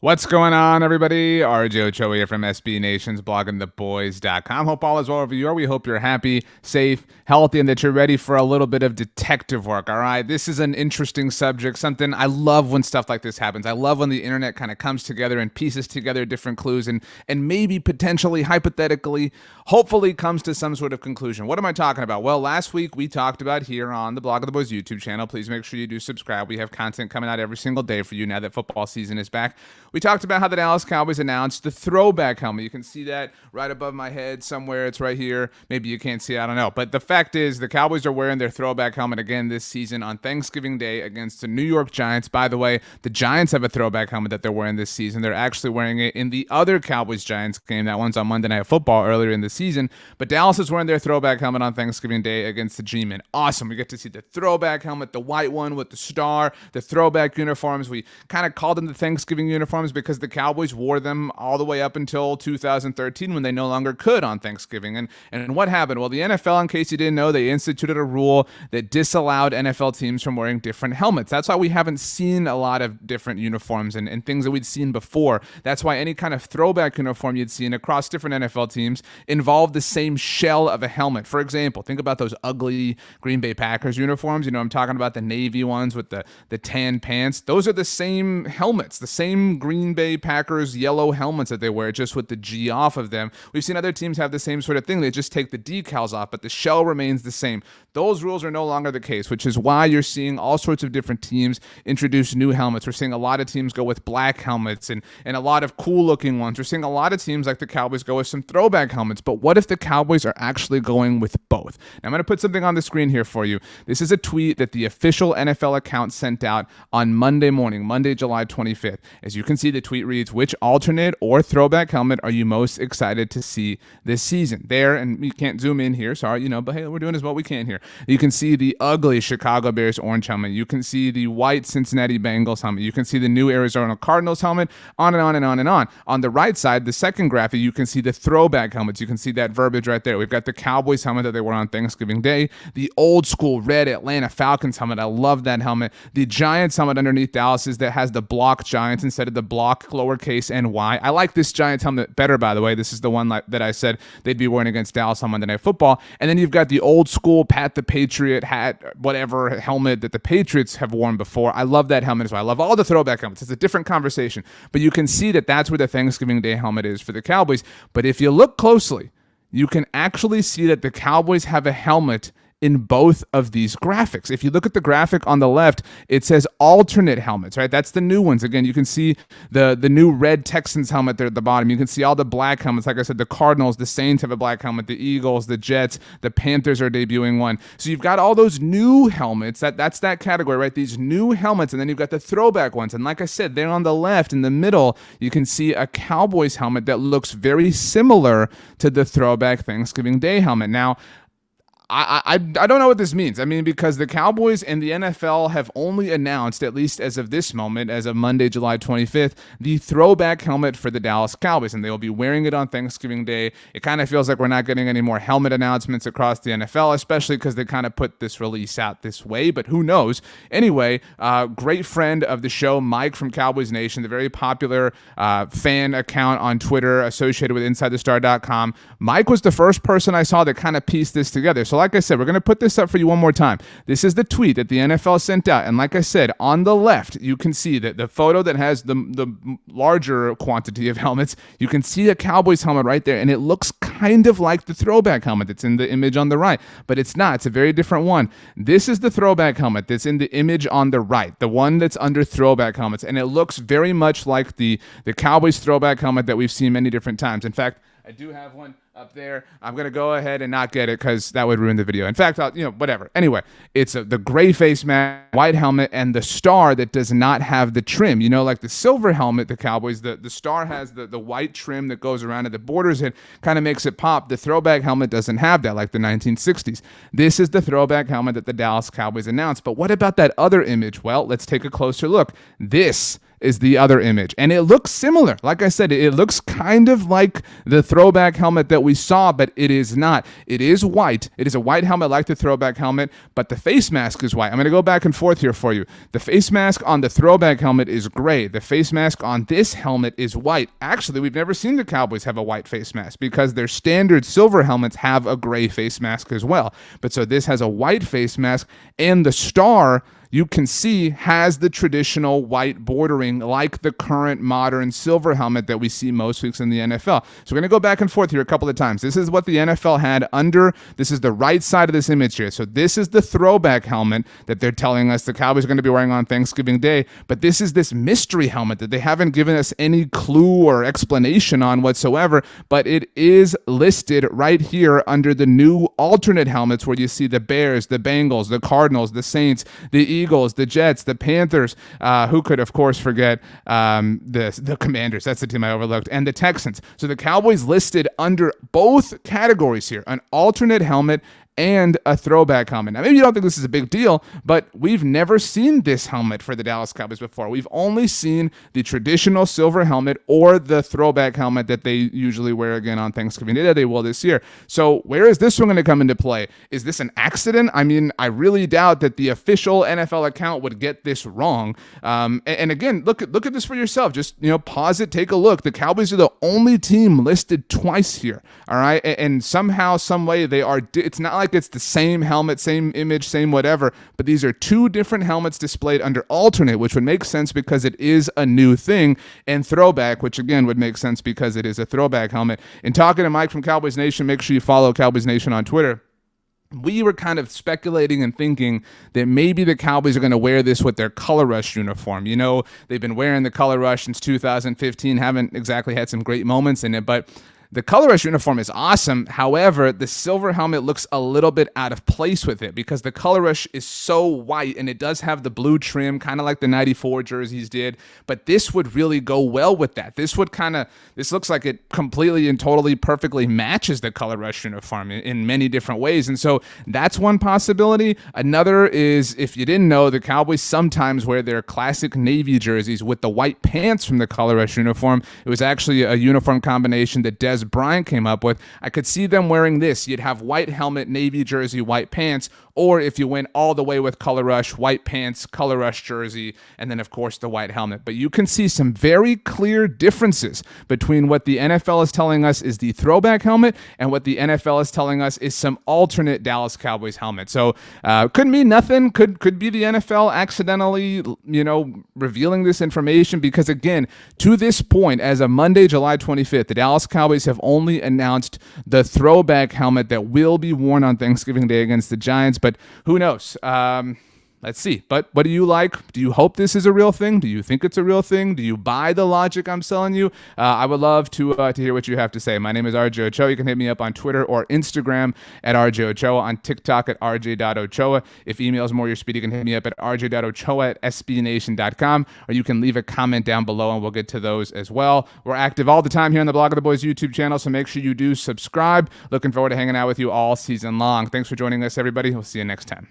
What's going on, everybody? RJ Ochoa here from SB Nation's bloggingtheboys.com. Hope all is well over you. We hope you're happy, safe, healthy, and that you're ready for a little bit of detective work, all right? This is an interesting subject, something I love when stuff like this happens. I love when the internet kind of comes together and pieces together different clues and maybe potentially, hypothetically, hopefully comes to some sort of conclusion. What am I talking about? Well, last week we talked about here on the Blog of the Boys YouTube channel. Please make sure you do subscribe. We have content coming out every single day for you now that football season is back. We talked about how the Dallas Cowboys announced the throwback helmet. You can see that right above my head somewhere. It's right here. Maybe you can't see it. I don't know. But the fact is the Cowboys are wearing their throwback helmet again this season on Thanksgiving Day against the New York Giants. By the way, the Giants have a throwback helmet that they're wearing this season. They're actually wearing it in the other Cowboys-Giants game. That one's on Monday Night Football earlier in the season. But Dallas is wearing their throwback helmet on Thanksgiving Day against the G-Men. Awesome. We get to see the throwback helmet, the white one with the star, the throwback uniforms. We kind of called them the Thanksgiving uniforms because the Cowboys wore them all the way up until 2013 when they no longer could on Thanksgiving. And what happened? Well, the NFL, in case you didn't know, they instituted a rule that disallowed NFL teams from wearing different helmets. That's why we haven't seen a lot of different uniforms and things that we'd seen before. That's why any kind of throwback uniform you'd seen across different NFL teams involved the same shell of a helmet. For example, think about those ugly Green Bay Packers uniforms. You know, I'm talking about the navy ones with the tan pants. Those are the same helmets, the same Green Bay Packers yellow helmets that they wear, just with the G off of them. We've seen other teams have the same sort of thing. They just take the decals off, but the shell remains the same. Those rules are no longer the case, which is why you're seeing all sorts of different teams introduce new helmets. We're seeing a lot of teams go with black helmets and a lot of cool looking ones. We're seeing a lot of teams like the Cowboys go with some throwback helmets. But what if the Cowboys are actually going with both? Now, I'm going to put something on the screen here for you. This is a tweet that the official NFL account sent out on Monday morning, Monday, July 25th. As you can see, the tweet reads, "Which alternate or throwback helmet are you most excited to see this season?" There, and we can't zoom in here, sorry, but hey, we're doing as well we can here. You can see the ugly Chicago Bears orange helmet. You can see the white Cincinnati Bengals helmet. You can see the new Arizona Cardinals helmet, on and on and on and on. On the right side, the second graphic, you can see the throwback helmets. You can see that verbiage right there. We've got the Cowboys helmet that they wore on Thanksgiving Day, the old school red Atlanta Falcons helmet. I love that helmet. The Giants helmet underneath Dallas's that has the block Giants instead of the block lowercase NY. I like this Giants helmet better, by the way. This is the one that I said they'd be wearing against Dallas on Monday Night Football. And then you've got the old school Pat the Patriot hat, whatever helmet that the Patriots have worn before. I love that helmet as well. I love all the throwback helmets. It's a different conversation. But you can see that that's where the Thanksgiving Day helmet is for the Cowboys. But if you look closely, you can actually see that the Cowboys have a helmet in both of these graphics. If you look at the graphic on the left, it says alternate helmets, right? That's the new ones. Again, you can see the new red Texans helmet there at the bottom. You can see all the black helmets. Like I said, the Cardinals, the Saints have a black helmet, the Eagles, the Jets, the Panthers are debuting one. So you've got all those new helmets. That's that category, right? These new helmets, and then you've got the throwback ones. And like I said, there on the left in the middle, you can see a Cowboys helmet that looks very similar to the throwback Thanksgiving Day helmet. Now, I don't know what this means. I mean, because the Cowboys and the NFL have only announced, at least as of this moment, as of Monday, July 25th, the throwback helmet for the Dallas Cowboys, and they will be wearing it on Thanksgiving Day. It kind of feels like we're not getting any more helmet announcements across the NFL, especially because they kind of put this release out this way, but who knows? Anyway, great friend of the show, Mike from Cowboys Nation, the very popular fan account on Twitter associated with InsideTheStar.com. Mike was the first person I saw that kind of pieced this together. So like I said, we're going to put this up for you one more time. This is the tweet that the NFL sent out. And like I said, on the left, you can see that the photo that has the larger quantity of helmets, you can see a Cowboys helmet right there. And it looks kind of like the throwback helmet that's in the image on the right. But it's not. It's a very different one. This is the throwback helmet that's in the image on the right, the one that's under throwback helmets. And it looks very much like the Cowboys throwback helmet that we've seen many different times. In fact, I do have one up there. I'm going to go ahead and not get it because that would ruin the video. In fact, whatever. Anyway, it's the gray face mask, white helmet, and the star that does not have the trim. Like the silver helmet, the Cowboys, the star has the white trim that goes around it, that borders it, kind of makes it pop. The throwback helmet doesn't have that, like the 1960s. This is the throwback helmet that the Dallas Cowboys announced. But what about that other image? Well, let's take a closer look. This is the other image. And it looks similar. Like I said, it looks kind of like the throwback helmet that we saw, but it is not. It is white. It is a white helmet like the throwback helmet, but the face mask is white. I'm going to go back and forth here for you. The face mask on the throwback helmet is gray. The face mask on this helmet is white. Actually, we've never seen the Cowboys have a white face mask because their standard silver helmets have a gray face mask as well. But so this has a white face mask, and the star, you can see, has the traditional white bordering like the current modern silver helmet that we see most weeks in the NFL. So we're going to go back and forth here a couple of times. This is what the NFL had under. This is the right side of this image here. So this is the throwback helmet that they're telling us the Cowboys are going to be wearing on Thanksgiving Day. But this is this mystery helmet that they haven't given us any clue or explanation on whatsoever. But it is listed right here under the new alternate helmets where you see the Bears, the Bengals, the Cardinals, the Saints, the Eagles, the Jets, the Panthers, who could, of course, forget the Commanders. That's the team I overlooked, and the Texans. So the Cowboys listed under both categories here, an alternate helmet and a throwback helmet. Now, maybe you don't think this is a big deal, but we've never seen this helmet for the Dallas Cowboys before. We've only seen the traditional silver helmet or the throwback helmet that they usually wear again on Thanksgiving Day that they will this year. So where is this one going to come into play? Is this an accident? I mean, I really doubt that the official NFL account would get this wrong. And again, look at this for yourself. Just, pause it, take a look. The Cowboys are the only team listed twice here, all right? And somehow, some way, they are. It's not like it's the same helmet, same image, same whatever, but these are two different helmets displayed under alternate, which would make sense because it is a new thing, and throwback, which again would make sense because it is a throwback helmet. And talking to Mike from Cowboys Nation, make sure you follow Cowboys Nation on Twitter. We were kind of speculating and thinking that maybe the Cowboys are going to wear this with their Color Rush uniform. They've been wearing the Color Rush since 2015, haven't exactly had some great moments in it, but the Color Rush uniform is awesome. However, the silver helmet looks a little bit out of place with it because the Color Rush is so white, and it does have the blue trim, kind of like the 94 jerseys did, but this would really go well with that. This looks like it completely and totally perfectly matches the Color Rush uniform in many different ways, and so that's one possibility. Another is, if you didn't know, the Cowboys sometimes wear their classic Navy jerseys with the white pants from the Color Rush uniform. It was actually a uniform combination that Des Bryant came up with. I could see them wearing this. You'd have white helmet, Navy jersey, white pants, or if you went all the way with Color Rush, white pants, Color Rush jersey, and then of course the white helmet. But you can see some very clear differences between what the NFL is telling us is the throwback helmet and what the NFL is telling us is some alternate Dallas Cowboys helmet. So could mean nothing. Could be the NFL accidentally, revealing this information because, again, to this point, as of Monday, July 25th, the Dallas Cowboys have only announced the throwback helmet that will be worn on Thanksgiving Day against the Giants, but who knows? Let's see. But what do you like? Do you hope this is a real thing? Do you think it's a real thing? Do you buy the logic I'm selling you? I would love to hear what you have to say. My name is RJ Ochoa. You can hit me up on Twitter or Instagram at RJ Ochoa, on TikTok at rj.ochoa. If email is more your speed, you can hit me up at rj.ochoa@sbnation.com, or you can leave a comment down below and we'll get to those as well. We're active all the time here on the Blog of the Boys YouTube channel, so make sure you do subscribe. Looking forward to hanging out with you all season long. Thanks for joining us, everybody. We'll see you next time.